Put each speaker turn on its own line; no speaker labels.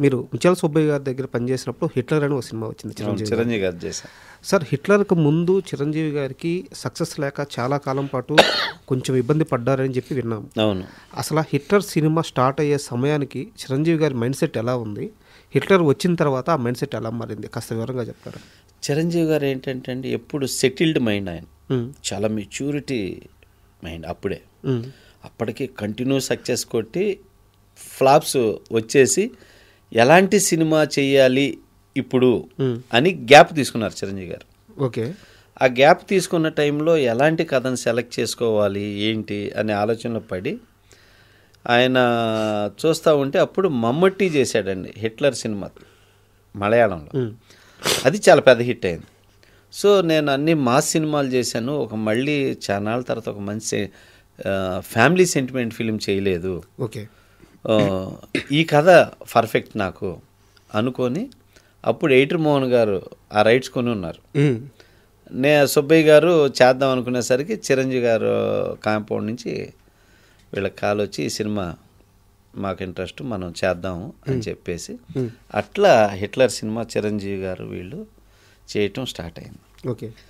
మీరు ముత్యాల సుబ్బయ్య గారి దగ్గర పనిచేసినప్పుడు హిట్లర్ అని ఒక సినిమా వచ్చింది
చిరంజీవి గారు చేశారు
సార్. హిట్లర్కు ముందు చిరంజీవి గారికి సక్సెస్ లేక చాలా కాలం పాటు కొంచెం ఇబ్బంది పడ్డారని చెప్పి విన్నాము.
అవును.
అసలు హిట్లర్ సినిమా స్టార్ట్ అయ్యే సమయానికి చిరంజీవి గారి మైండ్ సెట్ ఎలా ఉంది, హిట్లర్ వచ్చిన తర్వాత ఆ మైండ్ సెట్ ఎలా మారింది, కాస్త వివరంగా చెప్తారా?
చిరంజీవి గారు ఏంటంటే అండి, ఎప్పుడు సెటిల్డ్ మైండ్ ఆయన, చాలా మెచ్యూరిటీ మైండ్. అప్పటికి కంటిన్యూ సక్సెస్ కొట్టి ఫ్లాప్స్ వచ్చేసి ఎలాంటి సినిమా చేయాలి ఇప్పుడు అని గ్యాప్ తీసుకున్నారు చిరంజీవి గారు.
ఓకే.
ఆ గ్యాప్ తీసుకున్న టైంలో ఎలాంటి కథను సెలెక్ట్ చేసుకోవాలి ఏంటి అనే ఆలోచనలో పడి ఆయన చూస్తూ ఉంటే అప్పుడు మమ్మట్టి చేశాడండి హిట్లర్ సినిమా మలయాళంలో. అది చాలా పెద్ద హిట్ అయింది. సో నేను అన్ని మాస్ సినిమాలు చేశాను, మళ్ళీ చాలా తర్వాత ఒక మంచి ఫ్యామిలీ సెంటిమెంట్ ఫిలిం చేయలేదు,
ఓకే,
ఈ కథ పర్ఫెక్ట్ నాకు అనుకొని అప్పుడు ఎయిటర్ మోహన్ గారు ఆ రైట్స్ కొని ఉన్నారు. సుబ్బయ్య గారు చేద్దాం అనుకునేసరికి చిరంజీవి గారు కాంపౌండ్ నుంచి వీళ్ళకి కాల్ వచ్చి ఈ సినిమా మాకు ఇంట్రెస్ట్, మనం చేద్దాము అని చెప్పేసి అట్లా హిట్లర్ సినిమా చిరంజీవి గారు వీళ్ళు చేయటం స్టార్ట్ అయింది.
ఓకే.